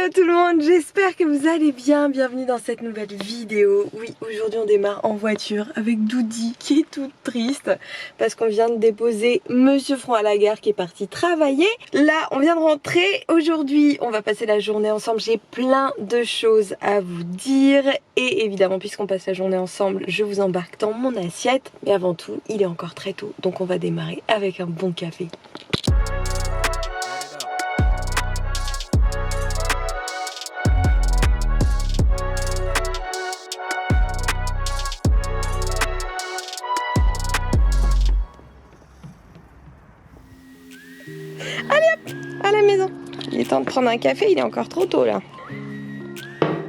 Hello tout le monde, j'espère que vous allez bien, bienvenue dans cette nouvelle vidéo. Oui, aujourd'hui on démarre en voiture avec Doudi qui est toute triste parce qu'on vient de déposer Monsieur Franc à la gare qui est parti travailler. Là on vient de rentrer, aujourd'hui on va passer la journée ensemble, j'ai plein de choses à vous dire et évidemment puisqu'on passe la journée ensemble je vous embarque dans mon assiette. Mais avant tout il est encore très tôt donc on va démarrer avec un bon café. Allez hop, à la maison. Il est temps de prendre un café, il est encore trop tôt là.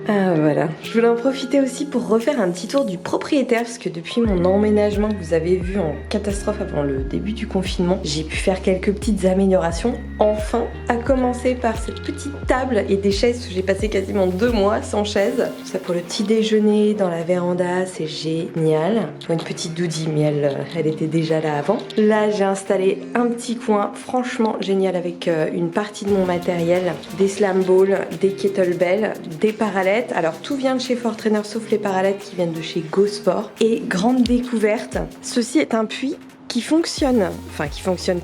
Ah voilà, je voulais en profiter aussi pour refaire un petit tour du propriétaire parce que depuis mon emménagement que vous avez vu en catastrophe avant le début du confinement, j'ai pu faire quelques petites améliorations. Enfin, à commencer par cette petite table et des chaises parce que j'ai passé quasiment 2 mois sans chaise. Tout ça pour le petit déjeuner dans la véranda, c'est génial. Une petite Doudi, mais elle était déjà là avant. Là, j'ai installé un petit coin franchement génial avec une partie de mon matériel, des slam balls, des kettlebells, des parallèles. Alors tout vient de chez Fortrainer sauf les parallèles qui viennent de chez GoSport. Et grande découverte, ceci est un puits qui fonctionne,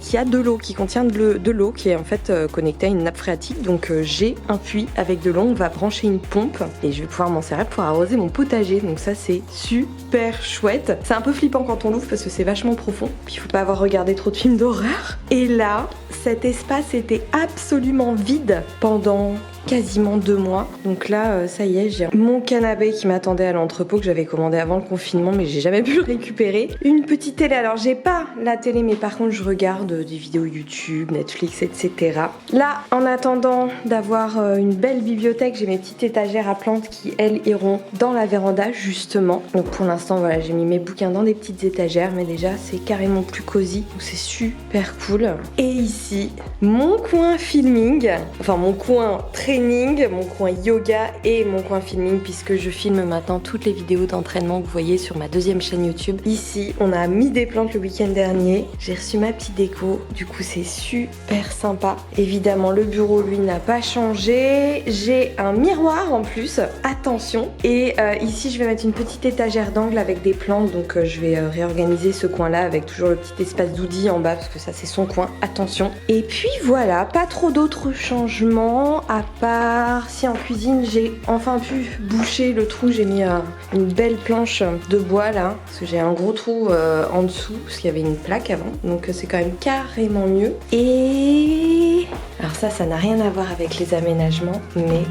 qui a de l'eau, qui contient de l'eau qui est en fait connectée à une nappe phréatique. Donc j'ai un puits avec de l'eau, on va brancher une pompe et je vais pouvoir m'en servir pour arroser mon potager. Donc ça c'est super chouette. C'est un peu flippant quand on l'ouvre parce que c'est vachement profond. Puis il faut pas avoir regardé trop de films d'horreur. Et là, cet espace était absolument vide pendant quasiment 2 mois. Donc là, ça y est, j'ai mon canapé qui m'attendait à l'entrepôt que j'avais commandé avant le confinement, mais j'ai jamais pu le récupérer. Une petite télé. Alors j'ai pas la télé, mais par contre je regarde des vidéos YouTube, Netflix, etc. Là, en attendant d'avoir une belle bibliothèque, j'ai mes petites étagères à plantes qui elles iront dans la véranda justement. Donc pour l'instant, voilà, j'ai mis mes bouquins dans des petites étagères, mais déjà c'est carrément plus cosy. Donc c'est super cool. Et ici, mon coin filming, enfin mon coin training, mon coin yoga et mon coin filming puisque je filme maintenant toutes les vidéos d'entraînement que vous voyez sur ma deuxième chaîne YouTube. Ici, on a mis des plantes le week-end dernier. J'ai reçu ma petite déco, du coup c'est super sympa. Évidemment, le bureau lui n'a pas changé. J'ai un miroir en plus, attention. Et ici, je vais mettre une petite étagère d'angle avec des plantes. Donc je vais réorganiser ce coin-là avec toujours le petit espace Doudi en bas parce que ça c'est son coin, attention. Et puis voilà, pas trop d'autres changements à part si en cuisine j'ai enfin pu boucher le trou. J'ai mis une belle planche de bois là parce que j'ai un gros trou en dessous parce qu'il y avait une plaque avant, donc c'est quand même carrément mieux. Et alors ça n'a rien à voir avec les aménagements, mais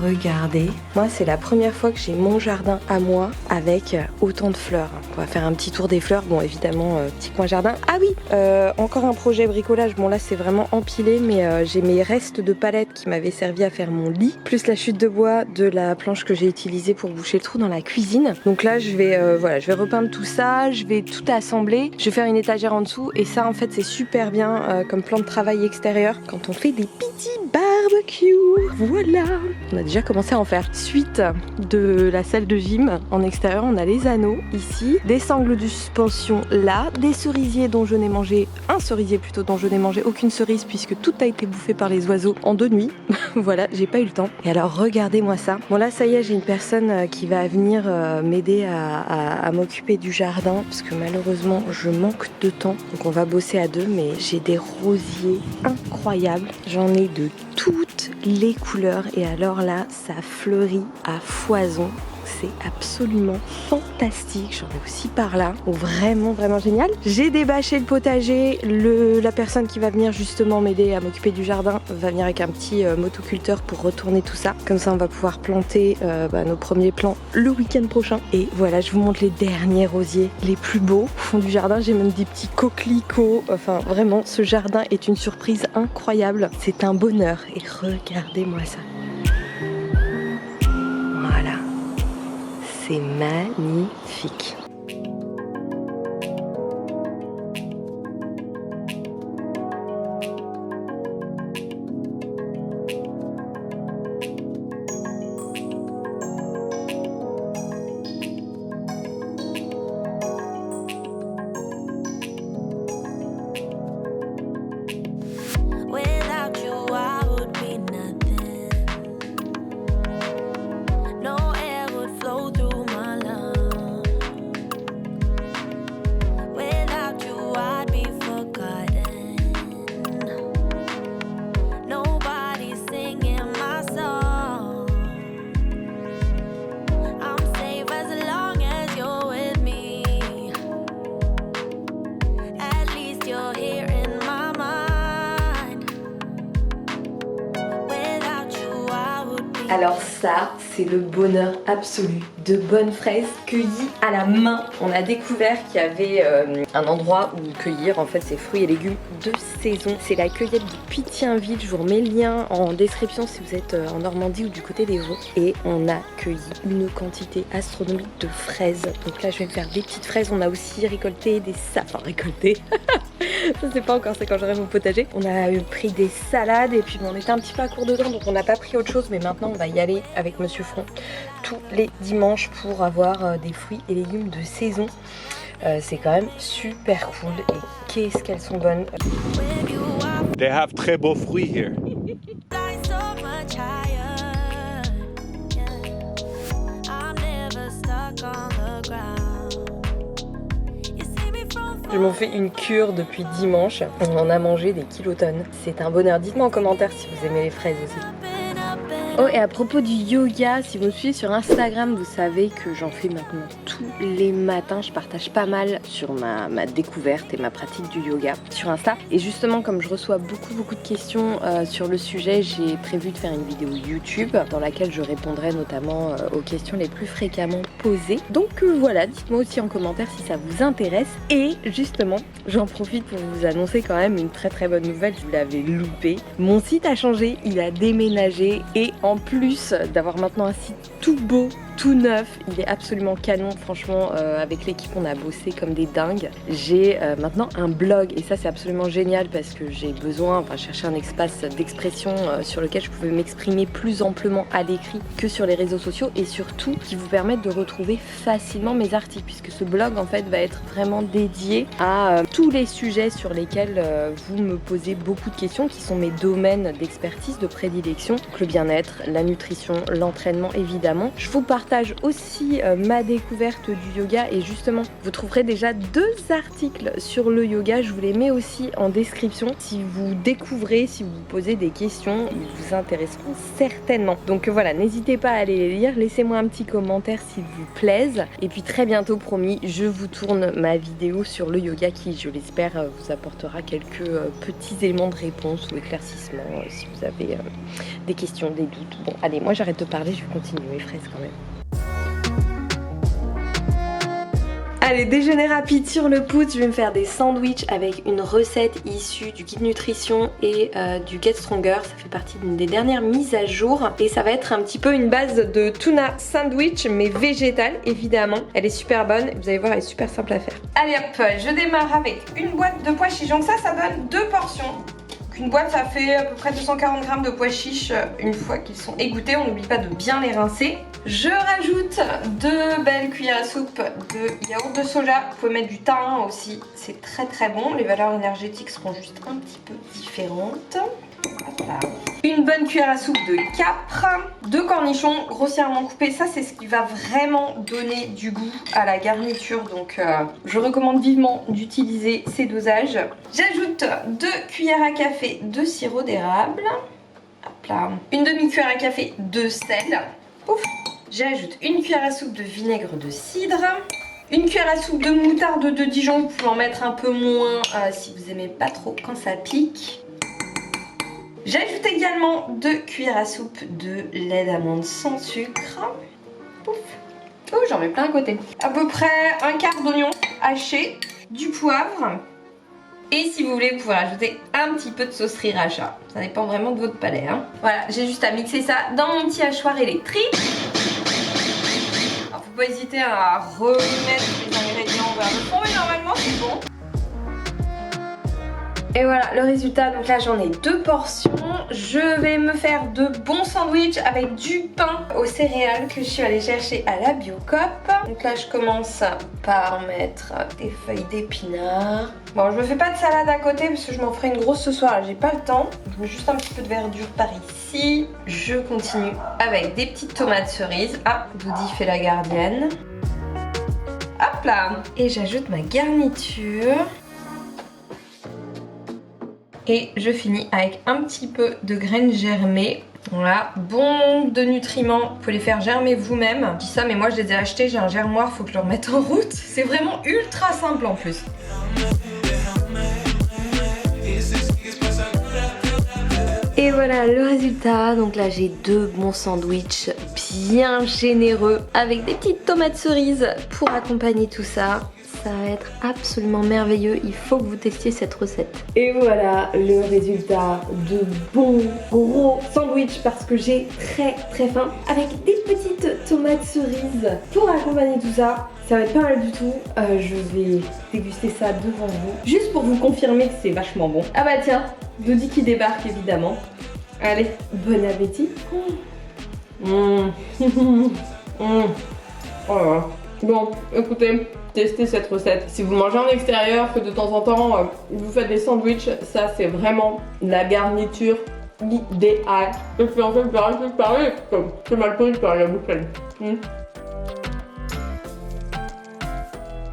regardez, moi c'est la première fois que j'ai mon jardin à moi avec autant de fleurs. On va faire un petit tour des fleurs, bon évidemment petit coin jardin. Ah oui, encore un projet bricolage, bon là c'est vraiment empilé mais j'ai mes restes de palettes qui m'avaient servi à faire mon lit, plus la chute de bois de la planche que j'ai utilisée pour boucher le trou dans la cuisine. Donc là je vais repeindre tout ça, je vais tout assembler, je vais faire une étagère en dessous et ça en fait c'est super bien comme plan de travail extérieur quand on fait des petits barbecues. Voilà, on a déjà commencé à en faire. Suite de la salle de gym en extérieur, on a les anneaux ici, des sangles de suspension là, des cerisiers dont je n'ai mangé, un cerisier plutôt dont je n'ai mangé aucune cerise puisque tout a été bouffé par les oiseaux en 2 nuits. Voilà, j'ai pas eu le temps. Et alors regardez-moi ça. Bon là ça y est, j'ai une personne qui va venir m'aider à m'occuper du jardin parce que malheureusement je manque de temps. Donc on va bosser à 2, mais j'ai des rosiers incroyables. J'en ai de toutes les couleurs et alors là ça fleurit à foison. C'est absolument fantastique. J'en ai aussi par là. Vraiment génial. J'ai débâché le potager. La personne qui va venir justement m'aider à m'occuper du jardin va venir avec un petit motoculteur pour retourner tout ça. Comme ça on va pouvoir planter nos premiers plants le week-end prochain. Et voilà, je vous montre les derniers rosiers les plus beaux au fond du jardin. J'ai même des petits coquelicots. Enfin vraiment, ce jardin est une surprise incroyable. C'est un bonheur. Et regardez-moi ça. Voilà. C'est magnifique. Without you, I would be nothing. Alors ça, c'est le bonheur absolu. De bonnes fraises cueillies à la main. On a découvert qu'il y avait un endroit où cueillir en fait ces fruits et légumes de saison. C'est la cueillette de Pithienville. Je vous remets le lien en description si vous êtes en Normandie ou du côté des Vosges. Et on a cueilli une quantité astronomique de fraises. Donc là, je vais me faire des petites fraises. On a aussi récolté des enfin récolté. Ça c'est pas encore, c'est quand j'aurai mon potager. On a pris des salades et puis bon, on était un petit peu à court de temps donc on n'a pas pris autre chose, mais maintenant on va y aller avec Monsieur Front tous les dimanches pour avoir des fruits et légumes de saison. C'est quand même super cool et qu'est-ce qu'elles sont bonnes. They have très beaux fruits here. Je m'en fais une cure depuis dimanche. On en a mangé des kilotonnes. C'est un bonheur. Dites-moi en commentaire si vous aimez les fraises aussi. Oh, et à propos du yoga, si vous me suivez sur Instagram, vous savez que j'en fais maintenant tous les matins. Je partage pas mal sur ma découverte et ma pratique du yoga sur Insta. Et justement, comme je reçois beaucoup de questions sur le sujet, j'ai prévu de faire une vidéo YouTube dans laquelle je répondrai notamment aux questions les plus fréquemment posées. Donc voilà, dites-moi aussi en commentaire si ça vous intéresse. Et justement, j'en profite pour vous annoncer quand même une très bonne nouvelle. Vous l'avez loupé. Mon site a changé, il a déménagé et en plus d'avoir maintenant un site tout beau, tout neuf, il est absolument canon, franchement avec l'équipe on a bossé comme des dingues. J'ai maintenant un blog et ça c'est absolument génial parce que j'ai besoin, chercher un espace d'expression sur lequel je pouvais m'exprimer plus amplement à l'écrit que sur les réseaux sociaux et surtout qui vous permettent de retrouver facilement mes articles puisque ce blog en fait va être vraiment dédié à tous les sujets sur lesquels vous me posez beaucoup de questions qui sont mes domaines d'expertise, de prédilection, donc le bien-être, la nutrition, l'entraînement évidemment. Je vous partage aussi ma découverte du yoga et justement vous trouverez déjà 2 articles sur le yoga, je vous les mets aussi en description. Si vous découvrez, si vous vous posez des questions, ils vous intéresseront certainement. Donc voilà, n'hésitez pas à aller les lire, laissez-moi un petit commentaire s'ils vous plaisent. Et puis très bientôt, promis, je vous tourne ma vidéo sur le yoga qui, je l'espère, vous apportera quelques petits éléments de réponse ou éclaircissements si vous avez des questions, des doutes. Bon, allez, moi j'arrête de parler, je vais continuer mes fraises quand même. Allez, déjeuner rapide sur le pouce, je vais me faire des sandwichs avec une recette issue du guide nutrition et du Get Stronger. Ça fait partie d'une des dernières mises à jour et ça va être un petit peu une base de tuna sandwich mais végétale évidemment. Elle est super bonne, vous allez voir elle est super simple à faire. Allez hop, je démarre avec une boîte de pois chiches, donc ça donne 2 portions. Une boîte ça fait à peu près 240 g de pois chiches une fois qu'ils sont égouttés, on n'oublie pas de bien les rincer. Je rajoute 2 belles cuillères à soupe de yaourt de soja, vous pouvez mettre du thym aussi, c'est très bon, les valeurs énergétiques seront juste un petit peu différentes. Voilà. Une bonne cuillère à soupe de capre, 2 cornichons grossièrement coupés, ça c'est ce qui va vraiment donner du goût à la garniture donc je recommande vivement d'utiliser ces dosages. J'ajoute 2 cuillères à café de sirop d'érable, une demi-cuillère à café de sel, ouf. J'ajoute une cuillère à soupe de vinaigre de cidre, une cuillère à soupe de moutarde de Dijon, vous pouvez en mettre un peu moins si vous aimez pas trop quand ça pique. J'ajoute également 2 cuillères à soupe de lait d'amande sans sucre. Ouf. Oh, j'en mets plein à côté. À peu près un quart d'oignon haché, du poivre. Et si vous voulez, vous pouvez rajouter un petit peu de sauce sriracha. Ça dépend vraiment de votre palais. Hein. Voilà, j'ai juste à mixer ça dans mon petit hachoir électrique. Alors, faut pas hésiter à remettre les ingrédients vers le fond, mais normalement c'est bon. Et voilà le résultat, donc là j'en ai 2 portions. Je vais me faire de bons sandwichs avec du pain aux céréales que je suis allée chercher à la Biocoop. Donc là je commence par mettre des feuilles d'épinards. Bon, je me fais pas de salade à côté parce que je m'en ferai une grosse ce soir, là j'ai pas le temps. Je mets juste un petit peu de verdure par ici. Je continue avec des petites tomates cerises. Ah, Doudi fait la gardienne. Hop là. Et j'ajoute ma garniture. Et je finis avec un petit peu de graines germées. Voilà, bon de nutriments, vous pouvez les faire germer vous-même. Je dis ça mais moi je les ai achetés, j'ai un germoir, faut que je le remette en route. C'est vraiment ultra simple en plus. Et voilà le résultat. Donc là j'ai 2 bons sandwichs bien généreux avec des petites tomates cerises pour accompagner tout ça. Ça va être absolument merveilleux, il faut que vous testiez cette recette. Et voilà le résultat de bons gros sandwichs parce que j'ai très faim. Avec des petites tomates cerises pour accompagner tout ça. Ça va être pas mal du tout. Je vais déguster ça devant vous. Juste pour vous confirmer que c'est vachement bon. Ah bah tiens, Dodi qui débarque évidemment. Allez, bon appétit. Oh là là. Bon, écoutez, testez cette recette. Si vous mangez en extérieur, que de temps en temps vous faites des sandwichs, ça c'est vraiment la garniture idéale. Et puis en fait, c'est mal pris par la bouche.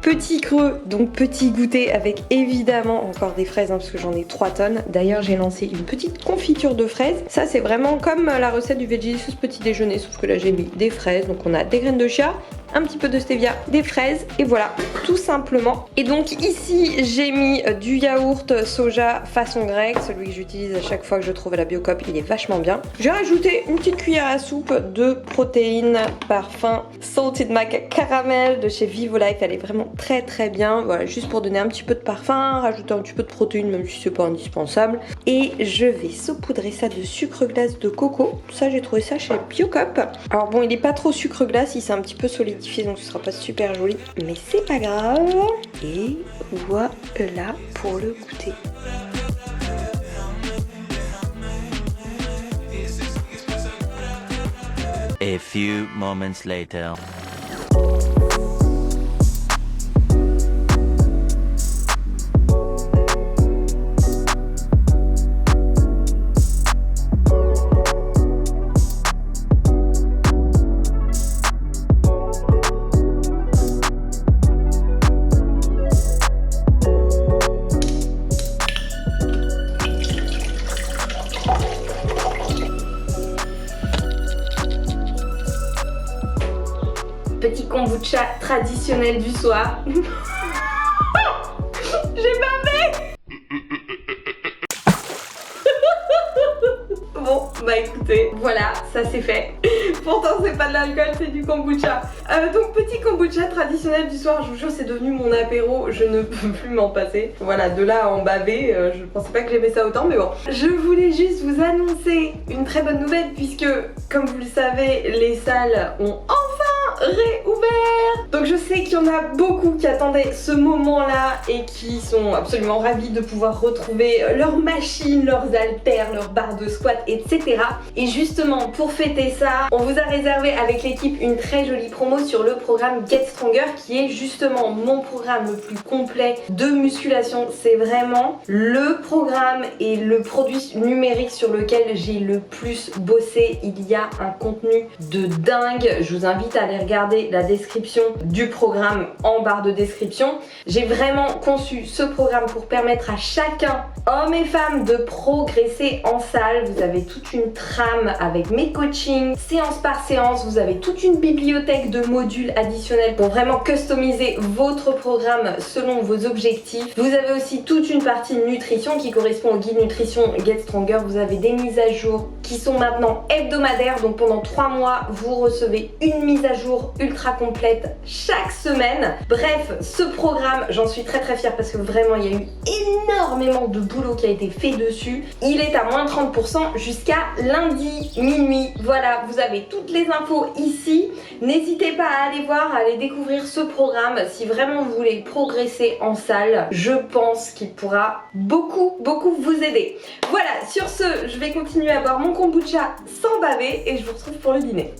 Petit creux, donc petit goûter avec évidemment encore des fraises parce que j'en ai 3 tonnes. D'ailleurs j'ai lancé une petite confiture de fraises. Ça c'est vraiment comme la recette du Veggielicious petit déjeuner sauf que là j'ai mis des fraises. Donc on a des graines de chia, un petit peu de stevia, des fraises et voilà tout simplement. Et donc ici j'ai mis du yaourt soja façon grecque, celui que j'utilise à chaque fois que je trouve à la Biocoop, il est vachement bien. J'ai rajouté une petite cuillère à soupe de protéines parfum Salted Mac Caramel de chez Vivo-Life, elle est vraiment très bien, voilà, juste pour donner un petit peu de parfum, rajouter un petit peu de protéines même si c'est pas indispensable. Et je vais saupoudrer ça de sucre glace de coco, ça j'ai trouvé ça chez Biocoop. Alors bon il est pas trop sucre glace, il s'est un petit peu solidifié donc ce sera pas super joli, mais c'est pas grave. Et voilà pour le goûter. A few moments later. Petit kombucha traditionnel du soir. J'ai bavé. Bon, bah écoutez, voilà, ça c'est fait. Pourtant c'est pas de l'alcool, c'est du kombucha. Donc petit kombucha traditionnel du soir, je vous jure c'est devenu mon apéro, je ne peux plus m'en passer. Voilà, de là à en baver, je pensais pas que j'aimais ça autant, mais bon. Je voulais juste vous annoncer une très bonne nouvelle puisque, comme vous le savez, les salles ont réouvert. Donc je sais qu'il y en a beaucoup qui attendaient ce moment-là et qui sont absolument ravis de pouvoir retrouver leurs machines, leurs haltères, leurs barres de squat, etc. Et justement pour fêter ça, on vous a réservé avec l'équipe une très jolie promo sur le programme Get Stronger qui est justement mon programme le plus complet de musculation. C'est vraiment le programme et le produit numérique sur lequel j'ai le plus bossé. Il y a un contenu de dingue. Je vous invite à aller regarder la description du programme en barre de description. J'ai vraiment conçu ce programme pour permettre à chacun, hommes et femmes, de progresser en salle. Vous avez toute une trame avec mes coachings, séance par séance. Vous avez toute une bibliothèque de modules additionnels pour vraiment customiser votre programme selon vos objectifs. Vous avez aussi toute une partie nutrition qui correspond au guide nutrition Get Stronger. Vous avez des mises à jour qui sont maintenant hebdomadaires. Donc pendant 3 mois, vous recevez une mise à jour ultra complète chaque semaine. Bref, ce programme, j'en suis très fière parce que vraiment il y a eu énormément de boulot qui a été fait dessus. Il est à moins 30% jusqu'à lundi minuit. Voilà, vous avez toutes les infos ici. N'hésitez pas à aller voir, à aller découvrir ce programme si vraiment vous voulez progresser en salle. Je pense qu'il pourra beaucoup vous aider. Voilà, sur ce, je vais continuer à boire mon kombucha sans baver et je vous retrouve pour le dîner.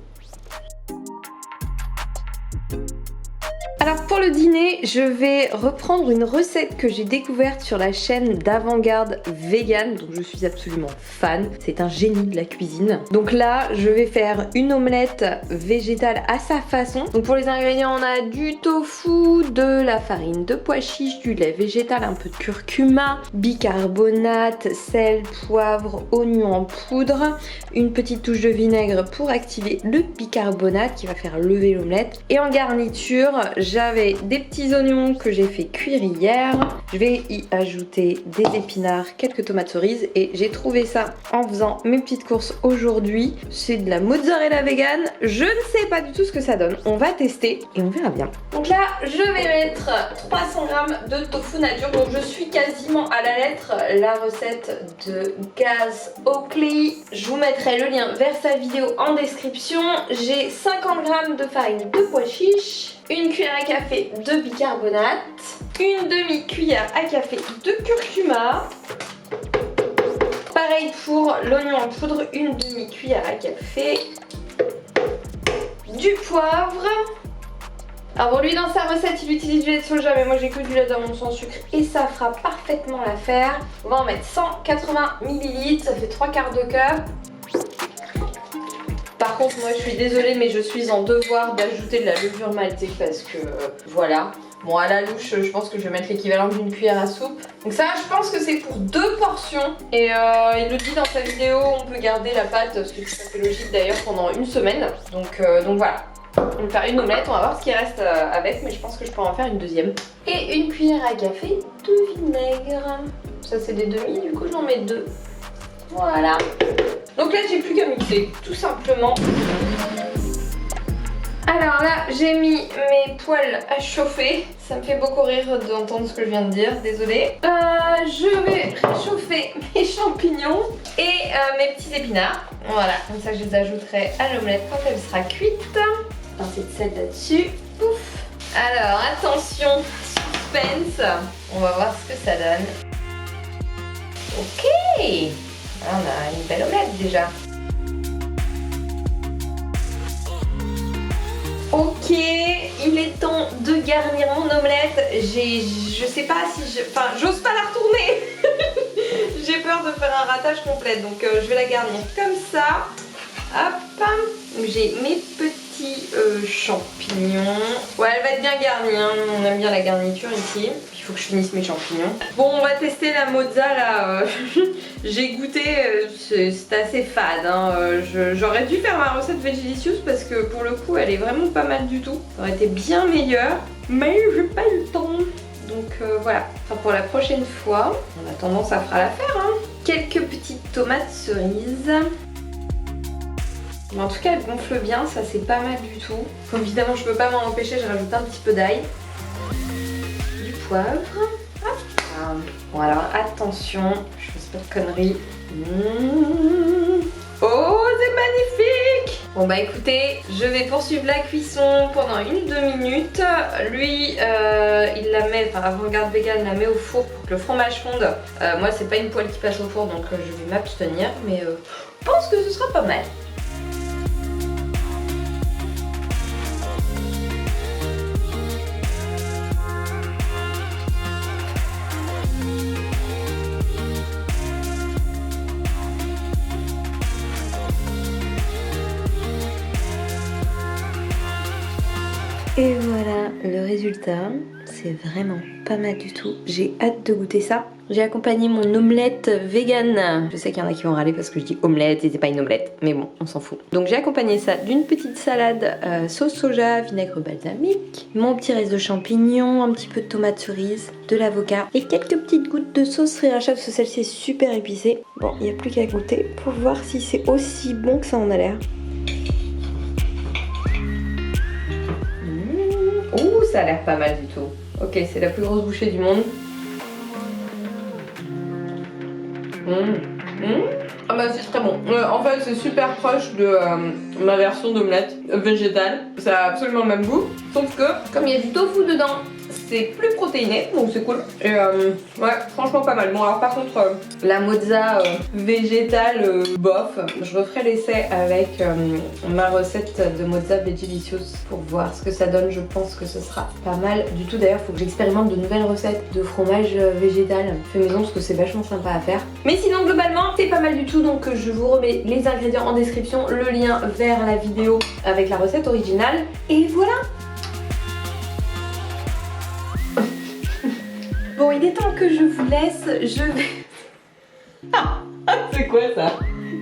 Alors pour le dîner, je vais reprendre une recette que j'ai découverte sur la chaîne d'Avant-Garde Vegan, dont je suis absolument fan. C'est un génie de la cuisine. Donc là, je vais faire une omelette végétale à sa façon. Donc pour les ingrédients, on a du tofu, de la farine de pois chiche, du lait végétal, un peu de curcuma, bicarbonate, sel, poivre, oignon en poudre, une petite touche de vinaigre pour activer le bicarbonate qui va faire lever l'omelette. Et en garniture, j'avais des petits oignons que j'ai fait cuire hier. Je vais y ajouter des épinards, quelques tomates cerises et j'ai trouvé ça en faisant mes petites courses aujourd'hui. C'est de la mozzarella vegan. Je ne sais pas du tout ce que ça donne. On va tester et on verra bien. Donc là, je vais mettre 300 g de tofu nature. Donc je suis quasiment à la lettre la recette de Gaz Oakley. Je vous mettrai le lien vers sa vidéo en description. J'ai 50 g de farine de pois chiches, une cuillère à café de bicarbonate, une demi-cuillère à café de curcuma. Pareil pour l'oignon en poudre, une demi-cuillère à café, du poivre. Alors bon, lui dans sa recette il utilise du lait de soja, mais moi j'ai que du lait d'amande sans sucre et ça fera parfaitement l'affaire. On va en mettre 180 ml, ça fait 3/4 de cup. Par contre moi je suis désolée mais je suis en devoir d'ajouter de la levure maltée parce que voilà. Bon à la louche je pense que je vais mettre l'équivalent d'une cuillère à soupe. Donc ça je pense que c'est pour 2 portions. Et il le dit dans sa vidéo, on peut garder la pâte, ce qui est tout à fait logique d'ailleurs, pendant une semaine. Donc voilà. On va faire une omelette, on va voir ce qui reste avec, mais je pense que je peux en faire une deuxième. Et une cuillère à café de vinaigre. Ça c'est des demi, du coup j'en mets 2. Voilà. Donc là j'ai plus qu'à mixer, tout simplement. Alors là j'ai mis mes poêles à chauffer. Ça me fait beaucoup rire d'entendre ce que je viens de dire, désolée. Je vais réchauffer mes champignons et mes petits épinards. Voilà, comme ça je les ajouterai à l'omelette quand elle sera cuite. Pincée de sel là-dessus. Pouf. Alors attention, suspense. On va voir ce que ça donne. Ok. On a une belle omelette déjà. Ok, il est temps de garnir mon omelette. Je sais pas si j'ose pas la retourner. J'ai peur de faire un ratage complet, donc je vais la garnir comme ça. Hop, j'ai mes petits champignons. Ouais, elle va être bien garnie, hein. On aime bien la garniture ici. Il faut que je finisse mes champignons. Bon, on va tester la mozza là. J'ai goûté, c'est assez fade. Hein. J'aurais dû faire ma recette Vegelicious parce que pour le coup, elle est vraiment pas mal du tout. Ça aurait été bien meilleur, mais j'ai pas eu le temps. Donc voilà, enfin, pour la prochaine fois, en attendant ça fera l'affaire. Hein. Quelques petites tomates cerises. Mais en tout cas elle gonfle bien, ça c'est pas mal du tout. Bon, évidemment je peux pas m'en empêcher, je rajoute un petit peu d'ail. Du poivre. Hop. Bon alors attention, je fais pas de conneries. Oh c'est magnifique. Bon bah écoutez, je vais poursuivre la cuisson pendant 1-2 minutes. Lui il la met, enfin Avant-Garde Vegan la met au four pour que le fromage fonde. Moi c'est pas une poêle qui passe au four donc je vais m'abstenir, mais je pense que ce sera pas mal. Et voilà le résultat, c'est vraiment pas mal du tout, j'ai hâte de goûter ça. J'ai accompagné mon omelette vegan. Je sais qu'il y en a qui vont râler parce que je dis omelette et c'est pas une omelette, mais bon, on s'en fout. Donc j'ai accompagné ça d'une petite salade sauce soja, vinaigre balsamique, mon petit reste de champignons, un petit peu de tomates cerises, de l'avocat et quelques petites gouttes de sauce sriracha parce que celle-ci est super épicée. Bon, il n'y a plus qu'à goûter pour voir si c'est aussi bon que ça en a l'air. Ouh, ça a l'air pas mal du tout. Ok, c'est la plus grosse bouchée du monde. Ah bah c'est très bon. En fait c'est super proche de ma version d'omelette végétale. Ça a absolument le même goût. Sauf que comme il y a du tofu dedans, c'est plus protéiné, donc c'est cool. Et ouais, franchement pas mal. Bon alors par contre, la mozza végétale, bof. Je referai l'essai avec ma recette de mozza Vegelicious pour voir ce que ça donne. Je pense que ce sera pas mal du tout. D'ailleurs, faut que j'expérimente de nouvelles recettes de fromage végétal fait maison parce que c'est vachement sympa à faire. Mais sinon, globalement, c'est pas mal du tout. Donc je vous remets les ingrédients en description, le lien vers la vidéo avec la recette originale. Et voilà! Bon, il est temps que je vous laisse, je vais... C'est quoi ça?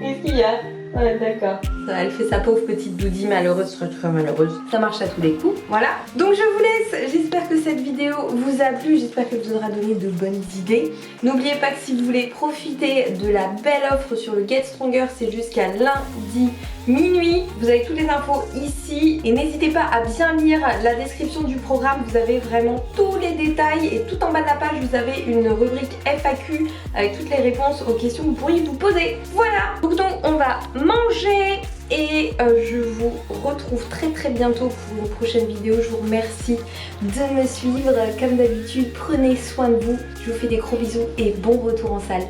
Qu'est-ce qu'il y a? Ouais, d'accord. Elle fait sa pauvre petite doudie malheureuse, très malheureuse. Ça marche à tous les coups. Voilà. Donc je vous laisse. J'espère que cette vidéo vous a plu. J'espère qu'elle vous aura donné de bonnes idées. N'oubliez pas que si vous voulez profiter de la belle offre sur le Get Stronger, c'est jusqu'à lundi minuit. Vous avez toutes les infos ici. Et n'hésitez pas à bien lire la description du programme. Vous avez vraiment tous les détails. Et tout en bas de la page, vous avez une rubrique FAQ avec toutes les réponses aux questions que vous pourriez vous poser. Voilà. Donc on va manger. Et je vous retrouve très bientôt pour une prochaine vidéo. Je vous remercie de me suivre. Comme d'habitude, prenez soin de vous. Je vous fais des gros bisous et bon retour en salle.